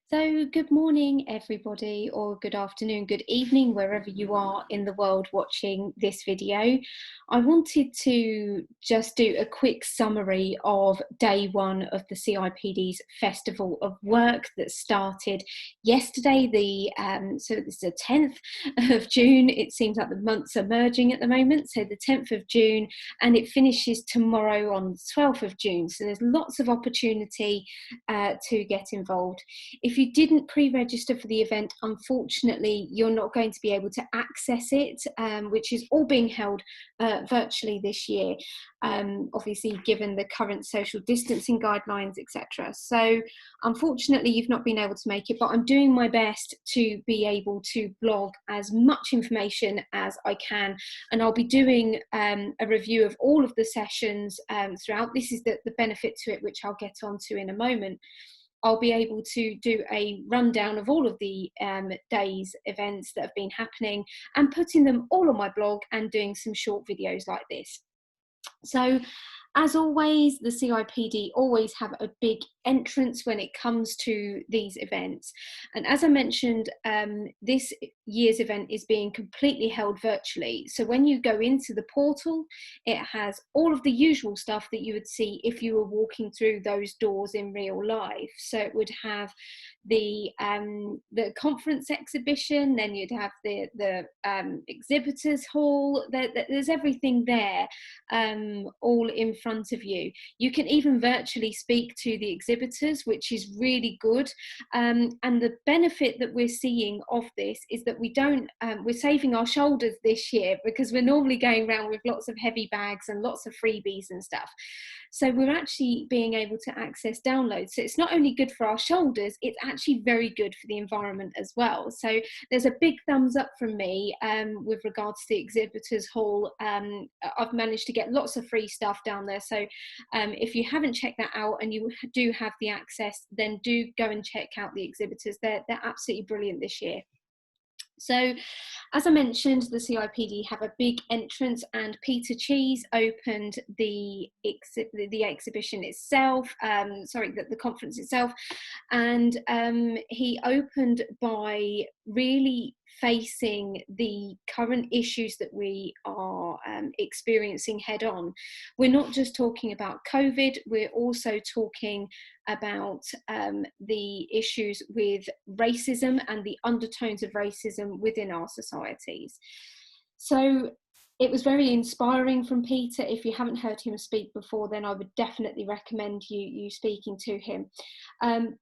So, good morning, everybody, or good afternoon, good evening, wherever you are in the world watching this video. I wanted to just do a quick summary of day one of the CIPD's Festival of Work that started yesterday. So it's the 10th of June. It seems like the months are merging at the moment. So the 10th of June, and it finishes tomorrow on the 12th of June. So there's lots of opportunity to get involved. If you didn't pre-register for the event, unfortunately, you're not going to be able to access it, which is all being held virtually this year, obviously given the current social distancing guidelines, etc. So unfortunately, you've not been able to make it, but I'm doing my best to be able to blog as much information as I can, and I'll be doing a review of all of the sessions throughout. This is the benefit to it, which I'll get onto in a moment. I'll be able to do a rundown of all of the day's events that have been happening and putting them all on my blog and doing some short videos like this. So, as always, the CIPD always have a big entrance when it comes to these events. And as I mentioned, this year's event is being completely held virtually. So when you go into the portal, it has all of the usual stuff that you would see if you were walking through those doors in real life. So it would have the conference exhibition, then you'd have the exhibitors hall. There's everything there, all in front of you. You can even virtually speak to the exhibitors, which is really good. And the benefit that we're seeing of this is that we're saving our shoulders this year, because we're normally going around with lots of heavy bags and lots of freebies and stuff. So we're actually being able to access downloads. So it's not only good for our shoulders, it's actually very good for the environment as well. So there's a big thumbs up from me with regards to the exhibitors hall. I've managed to get lots of free stuff down there. So if you haven't checked that out and you do have the access, then do go and check out the exhibitors. They're absolutely brilliant this year. So, as I mentioned, the CIPD have a big entrance, and Peter Cheese opened the exhibition itself, the conference itself, and he opened by really facing the current issues that we are experiencing head on. We're not just talking about COVID, we're also talking about the issues with racism and the undertones of racism within our societies. So it was very inspiring from Peter. If you haven't heard him speak before, then I would definitely recommend you speaking to him.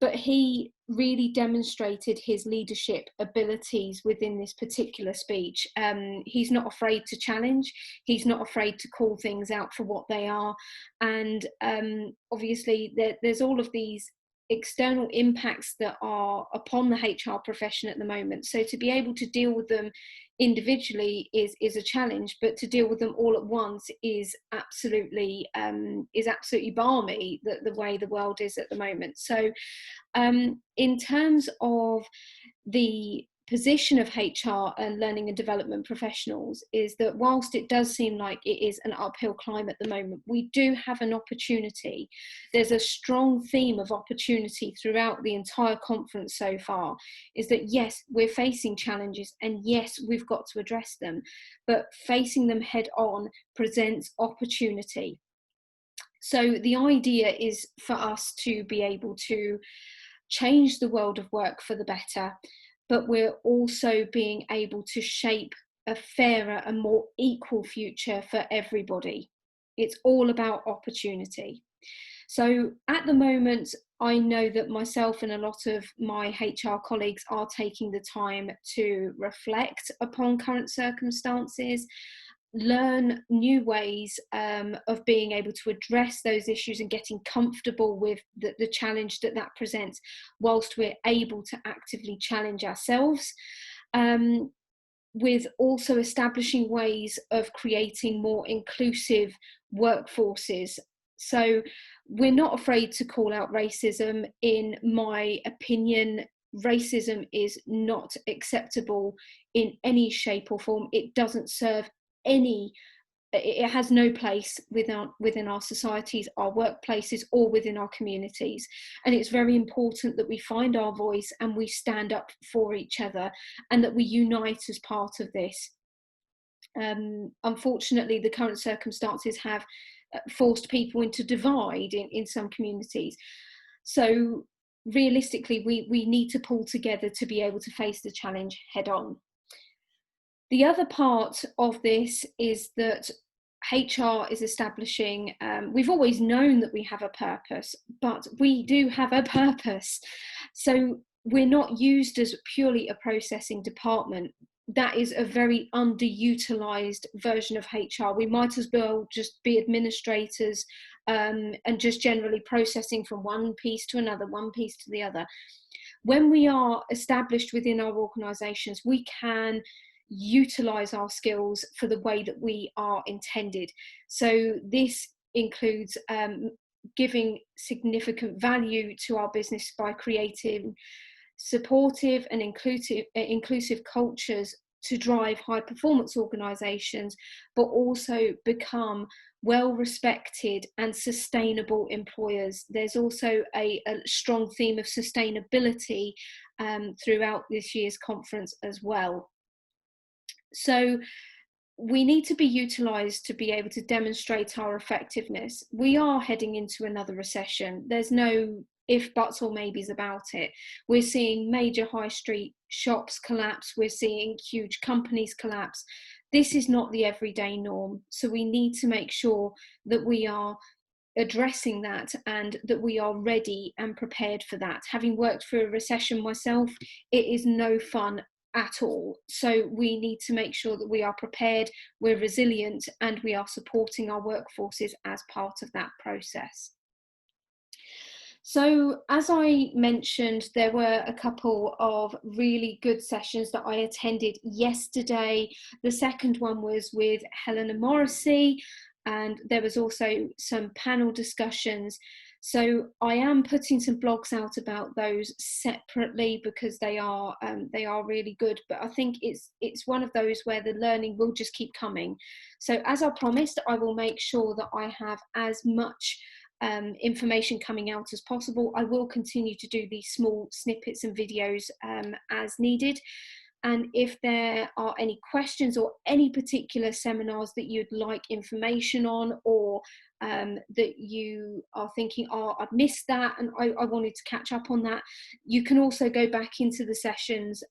But he really demonstrated his leadership abilities within this particular speech. He's not afraid to challenge. He's not afraid to call things out for what they are. And obviously there's all of these external impacts that are upon the HR profession at the moment. So to be able to deal with them individually is a challenge, but to deal with them all at once is absolutely balmy, the way the world is at the moment. So in terms of the position of HR and learning and development professionals, is that whilst it does seem like it is an uphill climb at the moment, we do have an opportunity. There's a strong theme of opportunity throughout the entire conference so far, is that yes, we're facing challenges and yes, we've got to address them, but facing them head on presents opportunity. So the idea is for us to be able to change the world of work for the better, but we're also being able to shape a fairer and more equal future for everybody. It's all about opportunity. So at the moment, I know that myself and a lot of my HR colleagues are taking the time to reflect upon current circumstances, learn new ways of being able to address those issues and getting comfortable with the challenge that presents, whilst we're able to actively challenge ourselves, with also establishing ways of creating more inclusive workforces. So we're not afraid to call out racism. In my opinion, racism is not acceptable in any shape or form. It doesn't serve any it has no place within our societies, our workplaces, or within our communities. And it's very important that we find our voice and we stand up for each other, and that we unite as part of this. Unfortunately, the current circumstances have forced people into divide in some communities. So realistically, we need to pull together to be able to face the challenge head on. The other part of this is that HR is establishing, we've always known that we have a purpose, but we do have a purpose. So we're not used as purely a processing department. That is a very underutilized version of HR. We might as well just be administrators, and just generally processing from one piece to another, one piece to the other. When we are established within our organizations, we can utilize our skills for the way that we are intended. So this includes giving significant value to our business by creating supportive and inclusive cultures to drive high performance organizations, but also become well respected and sustainable employers. There's also a strong theme of sustainability throughout this year's conference as well. So we need to be utilised to be able to demonstrate our effectiveness. We are heading into another recession. There's no if, buts or maybes about it. We're seeing major high street shops collapse. We're seeing huge companies collapse. This is not the everyday norm. So we need to make sure that we are addressing that and that we are ready and prepared for that. Having worked through a recession myself, it is no fun at all. So we need to make sure that we are prepared, we're resilient, and we are supporting our workforces as part of that process. So as I mentioned, there were a couple of really good sessions that I attended yesterday. The second one was with Helena Morrissey, and there was also some panel discussions. So I am putting some blogs out about those separately because they are really good. But I think it's one of those where the learning will just keep coming. So as I promised, I will make sure that I have as much information coming out as possible. I will continue to do these small snippets and videos as needed. And if there are any questions or any particular seminars that you'd like information on, or that you are thinking, oh, I've missed that and I wanted to catch up on that, you can also go back into the sessions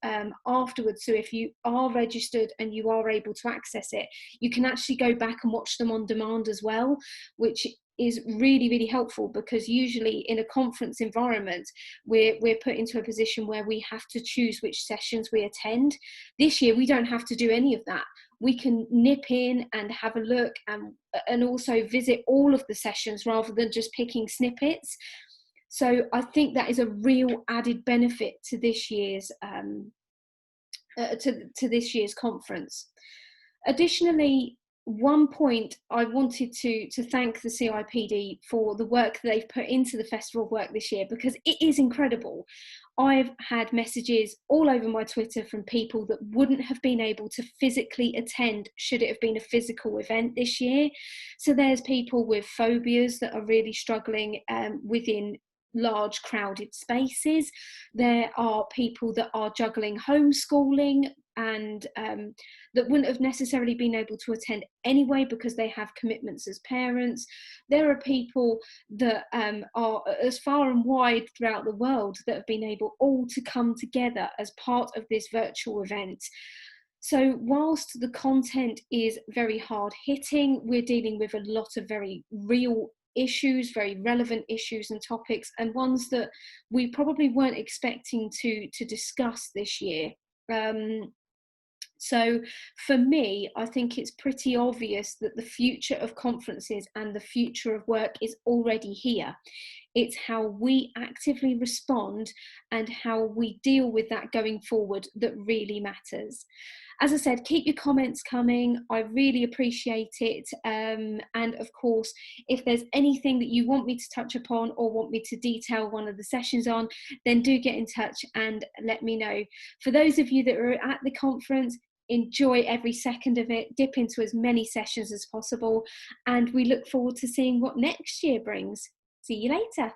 afterwards. So if you are registered and you are able to access it, you can actually go back and watch them on demand as well, which is really, really helpful, because usually in a conference environment, we're put into a position where we have to choose which sessions we attend. This year, we don't have to do any of that. We can nip in and have a look and also visit all of the sessions rather than just picking snippets. So I think that is a real added benefit to this year's to this year's conference. Additionally, one point I wanted to thank the CIPD for the work that they've put into the festival of work this year, because it is incredible. I've had messages all over my Twitter from people that wouldn't have been able to physically attend should it have been a physical event this year. So there's people with phobias that are really struggling within large crowded spaces. There are people that are juggling homeschooling and that wouldn't have necessarily been able to attend anyway because they have commitments as parents. There are people that are as far and wide throughout the world that have been able all to come together as part of this virtual event. So whilst the content is very hard hitting, we're dealing with a lot of very real issues, very relevant issues and topics, and ones that we probably weren't expecting to discuss this year. So for me, I think it's pretty obvious that the future of conferences and the future of work is already here. It's how we actively respond and how we deal with that going forward that really matters. As I said, keep your comments coming. I really appreciate it. And of course, if there's anything that you want me to touch upon or want me to detail one of the sessions on, then do get in touch and let me know. For those of you that are at the conference, enjoy every second of it, dip into as many sessions as possible, and we look forward to seeing what next year brings. See you later.